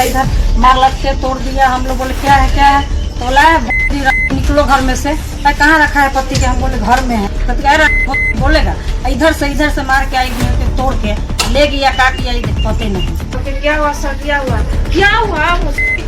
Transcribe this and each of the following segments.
दिया, इधर मार लटके तोड़ दिया। हम लोग बोले क्या है, तो बोला निकलो घर में से। कहाँ रखा है पति के? हम बोले घर में है। पति कह बोलेगा इधर से मार के आई, तोड़ के ले गया, काट लिया, पते नहीं। तो क्या हुआ सर?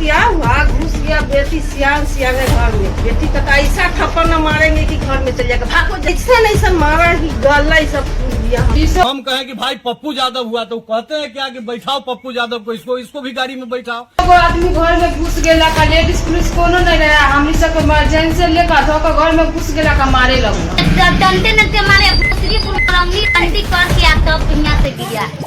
क्या हुआ घुस गया बेटी सियान है घर में। बेटी तक ऐसा थप्पड़ न मारेंगे कि घर में चल जाएगा। भागो ऐसा मारा ही गला सब फूल दिया। हम कहें कि भाई पप्पू यादव हुआ तो कहते हैं क्या कि बैठाओ पप्पू यादव को, इसको भी गाड़ी में बैठाओ। वो आदमी घर में घुस गया का, लेडीज पुलिस कोनो नहीं रहा, हम सब इमरजेंसी लेकर धोकर घर में घुस गया का मारे लगो।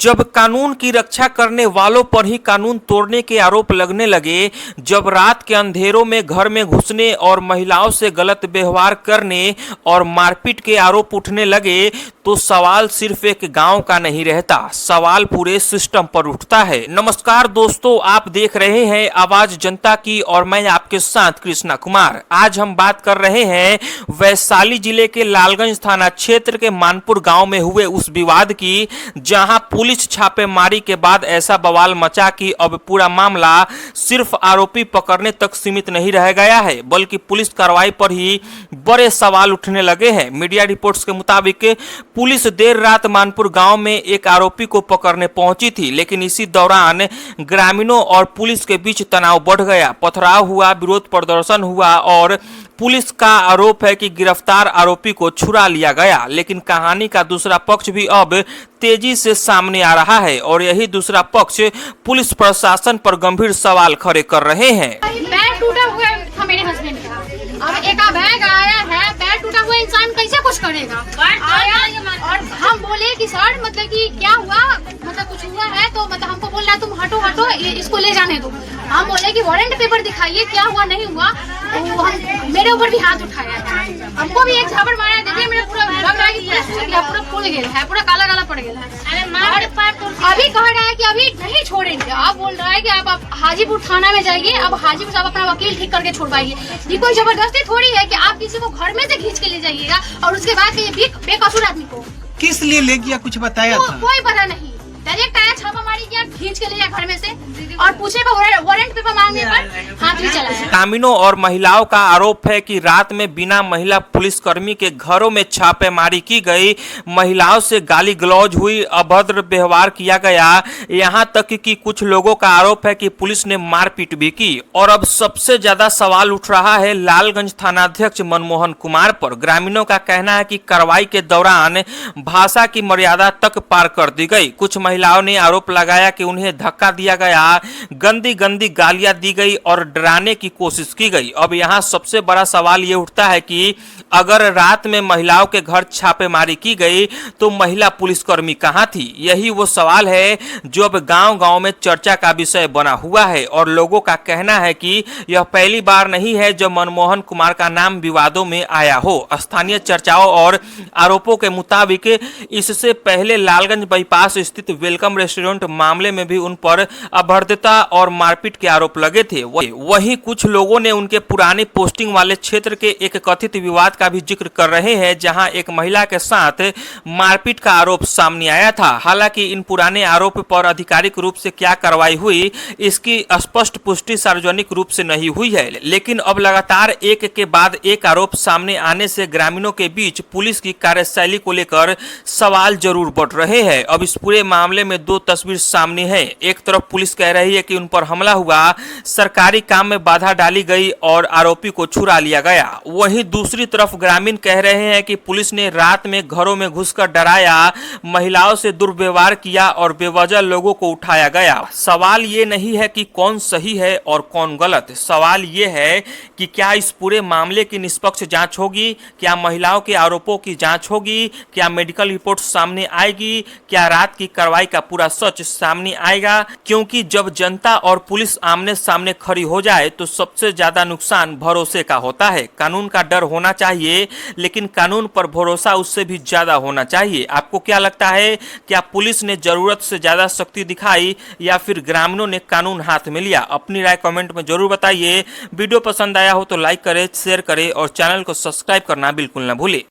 जब कानून की रक्षा करने वालों पर ही कानून तोड़ने के आरोप लगने लगे, जब रात के अंधेरों में घर में घुसने और महिलाओं से गलत व्यवहार करने और मारपीट के आरोप उठने लगे, तो सवाल सिर्फ एक गांव का नहीं रहता, सवाल पूरे सिस्टम पर उठता है। नमस्कार दोस्तों, आप देख रहे हैं आवाज जनता की और मैं आपके साथ कृष्णा कुमार। आज हम बात कर रहे हैं वैशाली जिले के लालगंज थाना क्षेत्र के मानपुर गांव में हुए उस विवाद की, जहां पुलिस छापेमारी के बाद ऐसा बवाल मचा कि अब पूरा मामला सिर्फ आरोपी पकड़ने तक सीमित नहीं रह गया है, बल्कि पुलिस कार्रवाई पर ही बड़े सवाल उठने लगे हैं। मीडिया रिपोर्ट्स के मुताबिक पुलिस देर रात मानपुर गांव में एक आरोपी को पकड़ने पहुंची थी, लेकिन इसी दौरान ग्रामीणों और पुलिस के बीच तनाव बढ़ गया, पथराव हुआ, विरोध प्रदर्शन हुआ और पुलिस का आरोप है कि गिरफ्तार आरोपी को छुड़ा लिया गया। लेकिन कहानी का दूसरा पक्ष भी अब तेजी से सामने आ रहा है और यही दूसरा पक्ष पुलिस प्रशासन पर गंभीर सवाल खड़े कर रहे हैं। पैर टूटा हुआ था मेरे हस्बैंड का, अब एक बैग आया है, पैर टूटा हुआ इंसान कैसे कुछ करेगा? आया और हम बोले कि सर मतलब कि क्या हुआ, मतलब कुछ हुआ है तो मतलब हमको बोल रहा तुम हटो इसको ले जाने दो। हम बोले कि वारंट पेपर दिखाइए, क्या हुआ नहीं हुआ। तो हम मेरे ऊपर भी हाथ उठाया है, हमको भी एक झापड़ मारा। देखिए मेरा पूरा लग रहा है पूरा फूल गया है, पूरा काला काला पड़ गया है। अभी कह रहा है कि अभी नहीं छोड़ेंगे, आप बोल रहा है कि आप हाजीपुर थाना में जाइए, अब हाजीपुर साहब अपना वकील ठीक करके छोड़वाइए। ये कोई जबरदस्ती थोड़ी है कि आप किसी को घर में से खींच के ले जाइएगा और उसके बाद ये बेकसूर आदमी को किस लिए ले गया कुछ बताया था? कोई पता नहीं, डायरेक्ट आया, छापामारी किया, खींच के ले गया घर में से और पूछे पर वारंट पेपर मांगने पर हाथ भी चलाया। ग्रामीणों और महिलाओं का आरोप है कि रात में बिना महिला पुलिसकर्मी के घरों में छापेमारी की गई, महिलाओं से गाली गलौज हुई, अभद्र व्यवहार किया गया, यहां तक कि कुछ लोगों का आरोप है कि पुलिस ने मारपीट भी की। और अब सबसे ज्यादा सवाल उठ रहा है लालगंज थानाध्यक्ष मनमोहन कुमार पर। ग्रामीणों का कहना है कि कार्रवाई के दौरान भाषा की मर्यादा तक पार कर दी गई। कुछ महिलाओं ने आरोप लगाया कि उन्हें धक्का दिया गया, गंदी गालियां दी गई और डराने की कोशिश की गई। अब यहाँ सबसे बड़ा सवाल ये उठता है कि अगर रात में महिलाओं के घर छापेमारी की गई तो महिला पुलिसकर्मी कहाँ थी? यही वो सवाल है जो अब गांव-गांव में चर्चा का विषय बना हुआ है और लोगों का कहना है कि यह पहली बार नहीं है जब मनमोहन कुमार का नाम विवादों में आया हो। स्थानीय चर्चाओं और आरोपों के मुताबिक इससे पहले लालगंज बाईपास स्थित वेलकम रेस्टोरेंट मामले में भी उन पर अभद्रता और मारपीट के आरोप लगे थे। वहीं कुछ लोगों ने उनके पुराने पोस्टिंग वाले क्षेत्र के एक कथित विवाद का भी जिक्र कर रहे हैं, जहां एक महिला के साथ मारपीट का आरोप सामने आया था। हालांकि इन पुराने आरोप पर आधिकारिक रूप से क्या कार्रवाई हुई, इसकी स्पष्ट पुष्टि सार्वजनिक रूप से नहीं हुई है। लेकिन अब लगातार एक के बाद एक आरोप सामने आने से ग्रामीणों के बीच पुलिस की कार्यशैली को लेकर सवाल जरूर बढ़ रहे हैं। अब इस पूरे मामले में दो तस्वीर सामने है। एक तरफ पुलिस कह रही है कि उन पर हमला हुआ, सरकारी काम में बाधा डाली गई और आरोपी को छुड़ा लिया गया। वहीं दूसरी तरफ ग्रामीण कह रहे हैं कि पुलिस ने रात में घरों में घुसकर डराया, महिलाओं से दुर्व्यवहार किया और बेवजह लोगों को उठाया गया। सवाल ये नहीं है कि कौन सही है और कौन गलत, सवाल ये है कि क्या इस पूरे मामले की निष्पक्ष जांच होगी, क्या महिलाओं के आरोपों की जांच होगी, क्या मेडिकल रिपोर्ट सामने आएगी, क्या रात की कार्रवाई का पूरा सच सामने आएगा? क्योंकि जब जनता और पुलिस आमने सामने खड़ी हो जाए तो सबसे ज्यादा नुकसान भरोसे का होता है। कानून का डर होना चाहिए, लेकिन कानून पर भरोसा उससे भी ज्यादा होना चाहिए। आपको क्या लगता है, क्या पुलिस ने जरूरत से ज्यादा शक्ति दिखाई या फिर ग्रामीणों ने कानून हाथ में लिया? अपनी राय कमेंट में जरूर बताइए। वीडियो पसंद आया हो तो लाइक करें, शेयर करें और चैनल को सब्सक्राइब करना बिल्कुल ना भूलें।